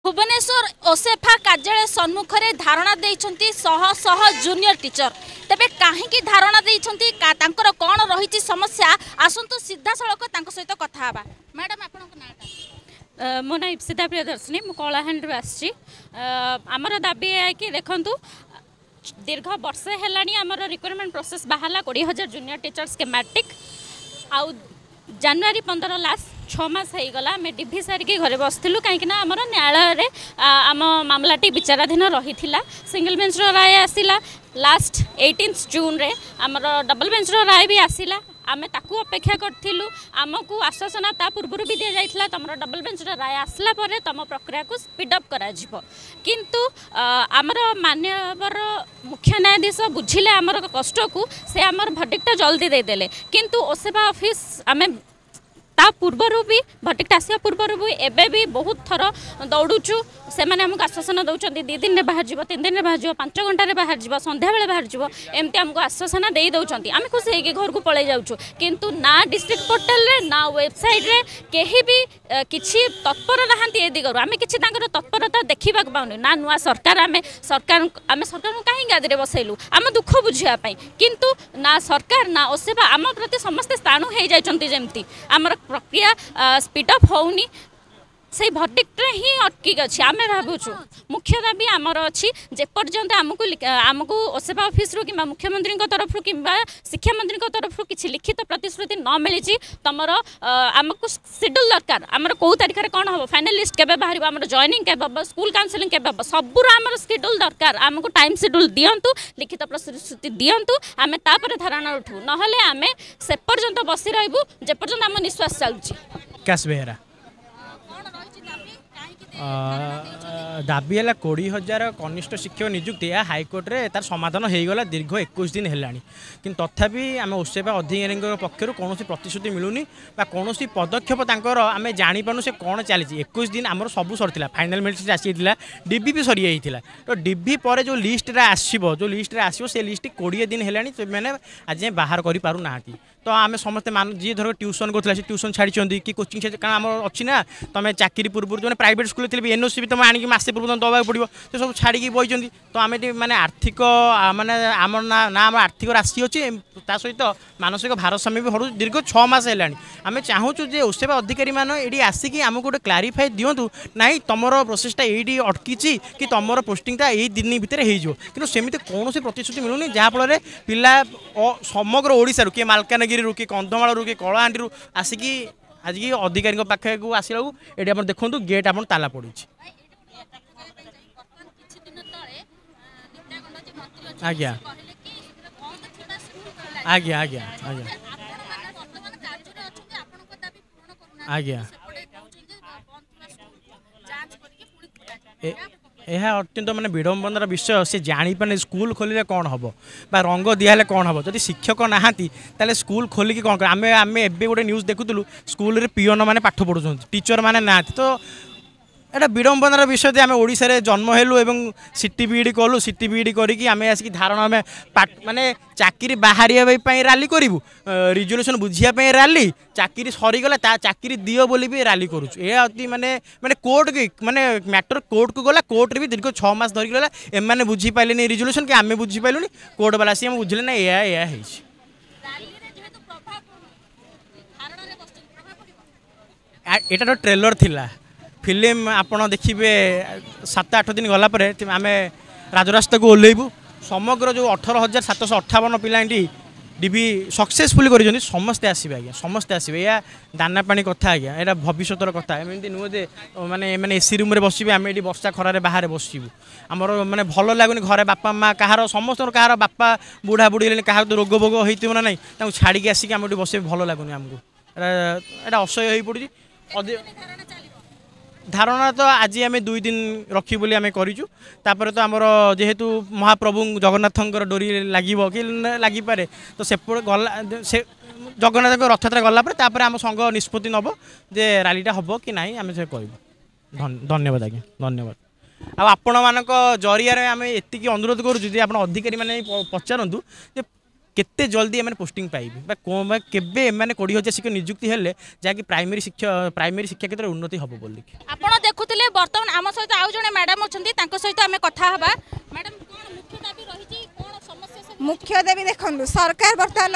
भुवनेश्वर ओसेफा कार्यालय सम्मुख में धारणा देइछंती शह शह जूनियर टीचर तेबे कहीं धारणा देइछंती कौन रही समस्या आसतु सीधा सड़क सहित कथा मैडम आपन मो ना इप्सिता प्रियदर्शिनी मु कलाहांडी आसी आमर दाबी है कि देखु दीर्घ वर्षे है रिक्रुटमेंट प्रोसेस बाहर 20,000 जूनियर टीचर स्कीमेटिक आउ जनवरी 15 लास्ट 6 मास हो गला आम डिभि सारिकी घरे बसलु कहीं आमर न्यायालय आम मामलाटी विचाराधीन रही सिंगल बेंच राय आसला लास्ट 18 जून रे आमर डबल बेंच राय भी आसला आम ताकू अपेक्षा करूँ आमको आश्वासना ता पूर्व भी दि जाइए तुम डबल बेंच राय आसला पर तुम प्रक्रिया को स्पीडअप किंतु आमर मानवर मुख्य न्यायाधीश बुझिले आमर कष्ट को से आमर भर्डिक्ट जल्दी देदेले किंतु ओसेफा ऑफिस आम ता पूर्वर भी भर्डिक्ट आसा पूर्वर भी एबे भी बहुत थर दौड़ुचु से आमको आश्वासन दौरान 2 दिन में बाहर 3 दिन में बाहर 5 घंटे बाहर संध्या बेले बाहर एमती आमको आश्वासन दे दौरान आम खुशी होगी घर को पलि जाऊँ किंतु ना डिस्ट्रिक्ट पोर्टाल रे ना वेबसाइट रे कहीं भी किसी तत्पर नहांती ए दिगरु आम किसी तत्परता देखा पाऊनी ना नुआ सरकार आम सरकार को कहीं गादी बसैलु आम दुख बुझापी किंतु ना सरकार ना ओसेफा आम प्रति समस्ते स्थाणु हो जाती जमती आमर प्रक्रिया स्पीडअप होनी से भर्डिक्ट ही अटकिक अच्छी आम भावुँ मुख्य दाबी आमर अच्छी जेपर्यंत आमको ओसेफा ऑफिस कि मुख्यमंत्री तरफ कि शिक्षा मंत्री तरफ किसी लिखित प्रतिश्रुति न मिली तुम आमको शेड्यूल दरकार आमर कौ तारीख में कौन हम फाइनल लिस्ट केबे बाहर आम जॉइनिंग केबे स्कूल काउंसलिंग केबे सबूर आमर शेड्यूल दरकार आमको टाइम शेड्यूल दिंतु लिखित प्रतिश्रुति दिंतु आम तापर धारणा उठू ना आम से पर्यंत बसी रही जेपर्यंत आम निश्वास चलुची दाबी है 20,000 कनिष्ठ शिक्षक नियुक्ति या हाइकोर्ट रे तार समाधान हो गला दीर्घ 21 दिन है कि तथापि आम ओसेफा अधिकारी पक्षर कौन प्रतिश्रुति मिलूनी कौन पदक्षेप आम जापारू से कौन चली 21 दिन आम सब सरी फाइनाल मेरिट आसी डीबी भी सरी जाइए तो डीबी पर जो लिस्ट जो लिस्ट आसो से लिस्ट 20 दिन है मैंने आज बाहर करना तो आम समस्ते जी धर ट्यूशन करूँ ट्यूशन छाड़ी कि कोचिंग कारण आम अच्छी ना तुम चाकरी पूर्व जो प्राइवेट स्कूल थी एनओसी भी तुम आनिक मसे पूर्व तुम दवा पड़ो तो सब छाड़ी बही तो आम माने आर्थिक माने आम ना आम आर्थिक राशि अच्छी सहित मानसिक भारसाम्य भी हरु दीर्घ 6 मास है आम चाहूँ जे ओसेफा अधिकारी मैंने आसिक आमको गोटे क्लारीफाई दिंतु ना तुम प्रोसेसटा ये अटकी कि तुम पोस्टिंगटा यही दिन भितर हो सेमती कौन प्रतिश्रुति मिलूनी जहाँफल पिला समग्र ओडिशा किए मालकानगिरी कि कंधमाल कि कलाहांडी आसिक आज की अधिकारी पाखे को आसला ये आप देखो गेट आप ताला पड़ी आज्ञा आज्ञा आज्ञा आज्ञा आज्ञा यह अत्यंत माने विडंबनार विषय से जापारे स्कूल खोलिले कौन हम रंग दिहले कौन हम जब शिक्षक नहांती ताले स्कूल खोलिकी कौन आम आम एवं गोटे न्यूज देखुलु स्कूल रे पियोन मैंने पाठ पढ़ुं टीचर मैंने ना तो एटा विडंबनार विषय जे आम ओडिशा रे जन्म हेलु एवं सिटी बीडी कलु सिटी बीडी करिकी आम आसिक धारणा आम माने चाकरी बाहर रैली करूँ रिजोल्यूशन बुझापी रैली चाकरी सरीगला चाकरी दियो बोली भी रैली करुँ ये अति माने माने कोर्ट की माने मैटर कोर्ट को गला कोर्ट रे भी दीर्घ 6 मास धरिक गला एम बुझी पाइले रिजोल्यूशन कि आम बुझी पाइलुनी कोर्ट वाला सी बुझे ना या एटा तो ट्रेलर थिला फिल्म आपड़ देखिए 7-8 दिन गलापर आम राजरास्ता को ओह्लैबू समग्र जो 18,758 पिला डीबी सक्सेसफुल कर समस्ते आसबे आज्ञा समस्ते आसबे या दाना पानी कथा आज्ञा यहाँ भविष्यर कथा एमती नुह जे माने मैंने एसी रूम बसबे आम ये वर्षा खरार बाहर बसबू आमर मैंने भल लगुनि घरे बापा माँ कहार समस्त कहार बापा बुढ़ा बुढ़ी क्या तो रोग भोग होती ना ना छाड़ी आसिक आम ये बस भल लगुनि आमको यहाँ असह्य हो पड़ी धारणा तो आज आम 2 दिन रखी बोली आम करूँ तापर तो आमर जेहेतु महाप्रभु जगन्नाथ डोरी लगे कि लगिपे तो से गला से जगन्नाथ रथयात्रा गलापर आम संघ निष्पत्ति नब जे रैलीटा हम कि ना आम से कहूँ धन्यवाद आज्ञा धन्यवाद आपण मान जरिया आम एति अनुरोध करूँ आप अधिकारी मैंने पचारतु केते जल्दी एम पोस्टिंग पाइबे केबे एम 20,000 शिक्षक नियुक्ति हेले जहाँकि प्राइमरी शिक्षा क्षेत्र उन्नति हम बोल आपण देखुले बर्तमान आम सहित आउ जने मैडम अच्छा सहित आम कथा हवा मैडम मुख्य दाबी रही मुख्य दाबी देखो सरकार बर्तमान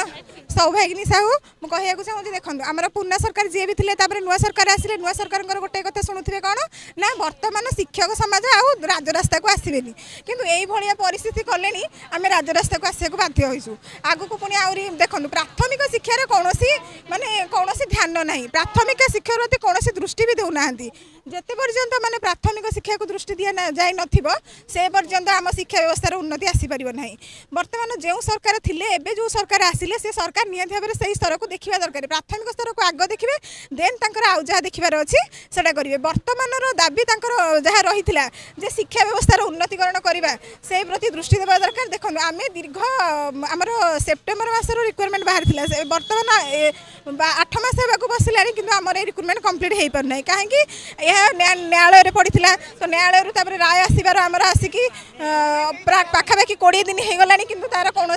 सौभागिनी साहू मुझे चाहूँगी देखो आम पुना सरकार जी भी थे नुआ सरकार आसिले नुआ सरकार गोटे कथा शुणुवे कौन ना बर्तमान शिक्षक समाज आउ राजरास्ता को आसबे किंतु यही परिस्थिति कले आम राजरास्ता को आसको बाध्य होइसु आगु पुणी आहरी देखो प्राथमिक शिक्षार कौन माने कौन ध्यान ना प्राथमिक शिक्षा प्रति कौन दृष्टि भी देना जिते पर्यंत माने प्राथमिक शिक्षा को दृष्टि दि जाए से पर्यंत आम शिक्षा व्यवस्थार उन्नति आसीपर ना बर्तमान जो सरकार थिले एबे जो सरकार आसिले से सरकार निहाती भाव से स्तर को देखा दरकार प्राथमिक स्तर को आग देखिए देन तंकर आउ जहाँ देखबार अच्छी से करेंगे बर्तमान दाबी जहाँ रही जे शिक्षा व्यवस्थार उन्नतिकरण करवा से प्रति दृष्टि देवा दरकार देखो आम दीर्घ आमर सेप्टेम्बर मासर रिक्वायरमेंट बाहर बर्तमान 8 मास होगा बसला कि आमर ये रिक्रुटमेंट कम्प्लीट हो पार ना कहीं न्यायालय पड़ा तो न्यायालय राय आसबार आमर आसिकी पाखापाखि 20 दिन हो गला कि तार कौन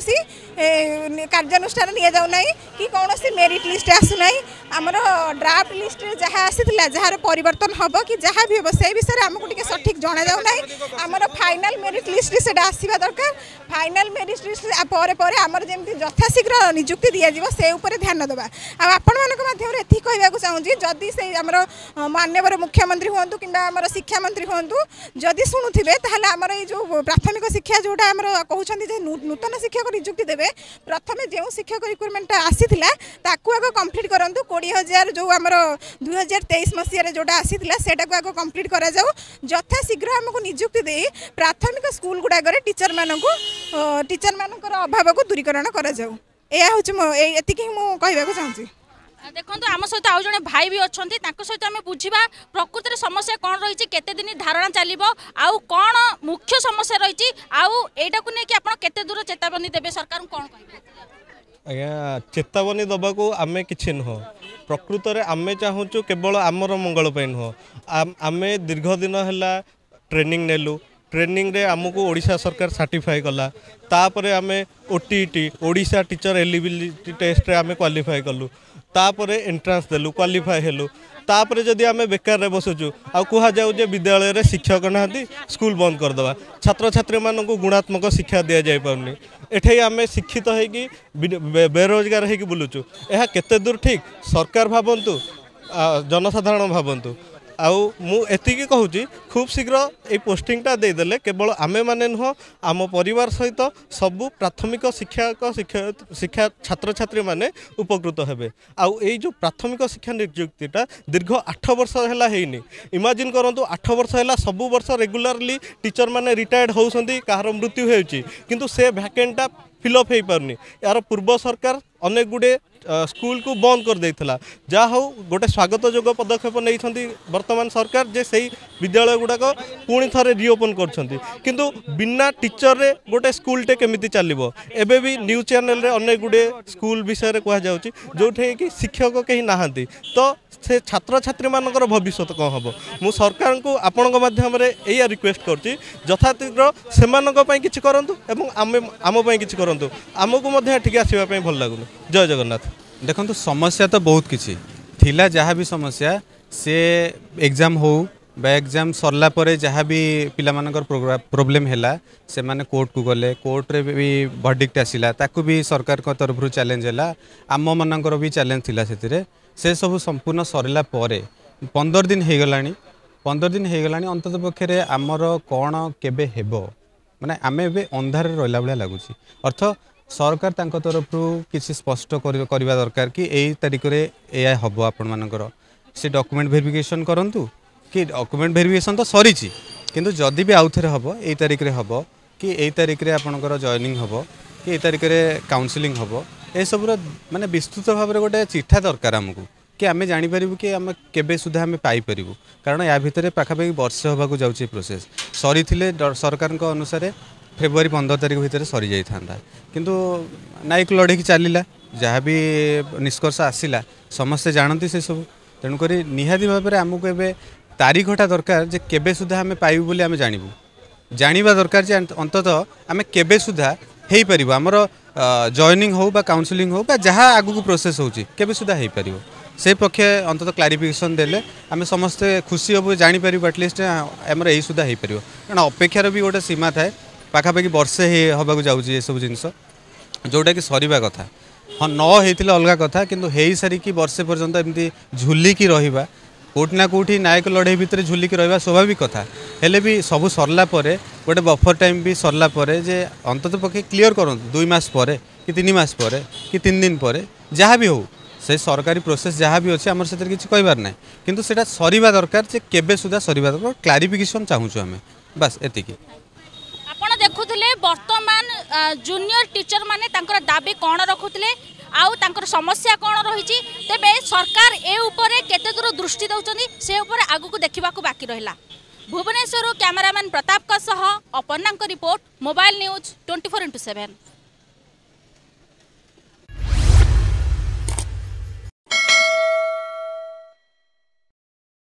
कार्यानुष्ठान नि जाऊना कि कौन मेरिट लिस्ट आसुना आमर ड्राफ्ट लिस्ट जहाँ आसाला जार परिवर्तन हम कि जहाँ भी हम से विषय में आमको टे सठिक जना जाऊना आमर फाइनाल मेरिट लिस्ट से आसवा दरकार फाइनाल मेरिट लिस्ट पर आमर जमी यथाशीघ्र नियुक्ति दिज्व से ध्यान देवा आपण माध्यम ये कहवाक चाहूँगी जदि से आमर माननीय मुख्यमंत्री हूँ कि शिक्षा मंत्री हूँ जदि शुणुवे ताल आमर ये जो प्राथमिक शिक्षा जोटा आमर कहते नूतन शिक्षक नियुक्ति देवे प्रथम जो शिक्षक रिक्रुटमेंट आसीला ताकू आग कम्प्लीट करूँ 20,000 जो आमर 2023 मसीह जोटा आसीला सेटा को आग कम्प्लीट करा जाऊ यथाशीघ्र आमको नियुक्ति दे प्राथमिक स्कूल गुड़ाक टीचर मानकर अभाव को दूरीकरण करा जाऊ यह हूँ एति कहवाक चाहूँगी देखो आम सहित आउ जड़े भाई भी अच्छा सहित आम बुझा प्रकृत समस्या कौन रही केते दिन धारणा चलो आउ कौन मुख्य समस्या रही आउ एटा को लेकिन आप केते दूर चेतावनी देवे सरकार कौन आज्ञा चेतावनी दबाक आम कि नुह प्रकृत में आम चाहूँ केवल आमर मंगल नुह आम दीर्घ दिन है ट्रेनिंग नेलु ट्रेनिंग रे आमको ओडिशा सरकार सर्टिफाई कला तापर आम OTT Odisha teacher eligibility test रे आम क्वालिफाई कलु तापर एंट्रांस देलु क्वालिफाई हेलु तापर जदि आम बेकार बसुचु आउ कह जाऊ जे विद्यालय रे शिक्षक ना स्कूल बंद करदे छात्र छात्री मान गुणात्मक शिक्षा दि जाई पारनी एठे आम शिक्षित होगी बेरोजगार होगी बुलुचु यह केते दूर ठीक सरकार भावंतु जनसाधारण भावंतु आउ मुझे कहूँ खूब शीघ्र ये पोस्टिंगटा देदेले केवल आमे माने नुह आम परिवार सहित सबू प्राथमिक शिक्षा छात्र छात्री माने उपकृत हेबे आउ ये जो प्राथमिक शिक्षा नियुक्तिटा दीर्घ 8 वर्ष है इमाजिन करंतु 8 वर्ष है सबू वर्ष रेगुलारली टीचर माने रिटायर्ड होउछंती कहार मृत्यु होउची किंतु से वैकेंटटा फिलअप हो पारनी यार पूर्व सरकार अनेक गुड़े स्कूल को बंद कर देइथला जा हो गोटे स्वागत जोग्य पदक्षेप नहीं वर्तमान सरकार जे सही विद्यालय गुड़ाक पुणी थे रिओपन करछंती किंतु बिना टीचर रे गोटे स्कूल टे केमिति चलिबो एबे भी न्यूज चैनल रे अनेक गुड़े स्कूल विषय रे कहा जाउची जोठे कि शिक्षक कहीं नाहांती तो से छात्र छात्री मानकर भविष्य कौन हम मु सरकार को आपण माध्यम या रिक्वेस्ट करछि यथाशीघ्र से किछि करंतु एवं आम किछि करंतु आमको मध्य ठीक आसीबा पई भल लागुनी। जय जगन्नाथ। देखो समस्या तो बहुत किछि थिला जहाँ भी समस्या से एग्जाम हो बा एग्जाम सरला परे जहाँ भी पिला मानकर प्रोब्लेम हैला से माने कोर्ट को गले कोर्ट रे भी वर्डिक्ट आसिला ताकू भी सरकार को तरफ चैलेंज हैला आम मानकर भी चैलेंज थिला सेतिरे से सब संपूर्ण सरला परे 15 दिन हो गलानी 15 दिन हो गलानी अंतत पक्षे आमर कौन केबे हेबो माने आमे बे अंधार रहिला बेला लागुची अर्थ सरकार तांको तरफ किसी स्पष्ट करवा दरकार कि यही तारीख रे एया हबो आपण मानकर से डॉक्यूमेंट वेरिफिकेशन करंतु कि डॉक्यूमेंट वेरिफिकेशन तो सरी किंतु जदि भी आउ थे हम यही तारीख रे हम कि यही तारीख रे आपणकर जॉइनिंग हम कि यही तारीख रे काउंसलिंग हम ए सब माने विस्तृत भाव में गोटे चिठा दरकार आमको कि आम जापर कि आम केबे सुधा आम पाइपर कारण या भितर पाखापाखि वर्षे होगा जाऊँगी प्रोसेस सरी सरकार अनुसार फेब्रुआरी 15 तारीख भितर सरी जाता किंतु नाइक लड़े चलला जहाँ भी निष्कर्ष आसला समस्ते जानती से सब तेणुक निहाती भाव में आमको एवं तारीखटा दरकार जे केबे सुधा आम पाइबू बोली आम जानबू जाना दरकार जे अंततः आम केबे सुधा हो पार आमर जॉइनिंग हो काउंसलिंग हो जहाँ आगू प्रोसेस होची केबे सुधा हो पार से पक्षे अंततः क्लारिफिकेशन देले आम समस्ते खुशी हबु जापर एटलिस्ट आमर यही सुधा हो पार कारण अपेक्षार भी गोटे सीमा थाए पाखापाखि वर्षे हवा जाऊँगी ये सब जिनस जोटा कि सरीवा कथा हाँ न होता अलग कथा किंतु हो सारिकी वर्षे पर्यंत एमती झुलिकी रहा कोटी ना कोटी न्यायिक लड़ाई भितर झुलिकी रहा स्वाभाविक कथा हेले भी सब सरला परे गोटे बफर टाइम भी सरला परे जे अंतत पक्षे क्लीयर करूँ 2 मास पर कि 3 मास पर कि 3 दिन पर जहाँ भी हो से सरकारी प्रोसेस जहाँ भी अच्छे आमर से किसी कहबार ना किंतु सेटा सरीवा दरकार जे केबे सुधा सरीवा दरकार क्लारिफिकेशन चाहूँ आम बस एतिकी आपण देखुले वर्तमान जूनियर टीचर माने तांकर दाबी कौन रखुले आउ तांकर समस्या कौन रही तेबे सरकार ए उपरे केते दूर दृष्टि दउचंदी से उपरे आगु को देखिबा को बाकी रहिला। भुवनेश्वर कैमरामैन प्रताप का सह Aparna report mobile news 24x7।